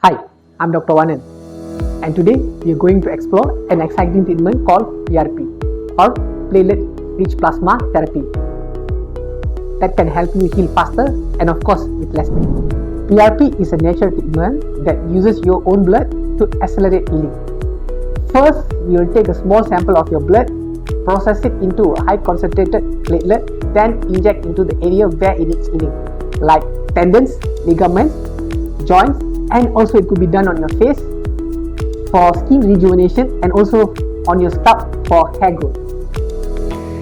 Hi, I'm Dr. Wanan, and today we are going to explore an exciting treatment called PRP or Platelet-Rich Plasma Therapy that can help you heal faster and of course with less pain. PRP is a natural treatment that uses your own blood to accelerate healing. First, you will take a small sample of your blood, process it into a high concentrated platelet, then inject into the area where it needs healing, like tendons, ligaments, joints, and also it could be done on your face for skin rejuvenation and also on your scalp for hair growth.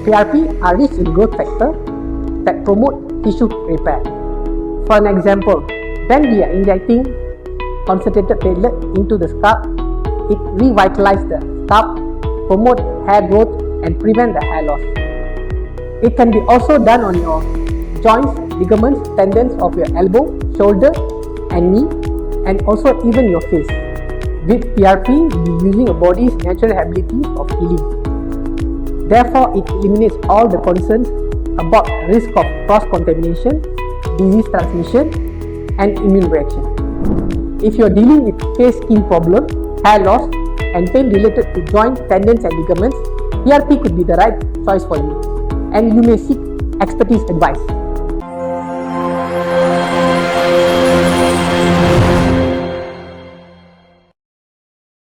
PRP are rich in growth factor that promote tissue repair. For an example, when we are injecting concentrated platelet into the scalp, it revitalizes the scalp, promote hair growth and prevent the hair loss. It can be also done on your joints, ligaments, tendons of your elbow, shoulder and knee, and also even your face. With PRP, we're using your body's natural abilities of healing. Therefore, it eliminates all the concerns about risk of cross-contamination, disease transmission, and immune reaction. If you're dealing with face skin problem, hair loss, and pain related to joint, tendons, and ligaments, PRP could be the right choice for you, and you may seek expertise advice.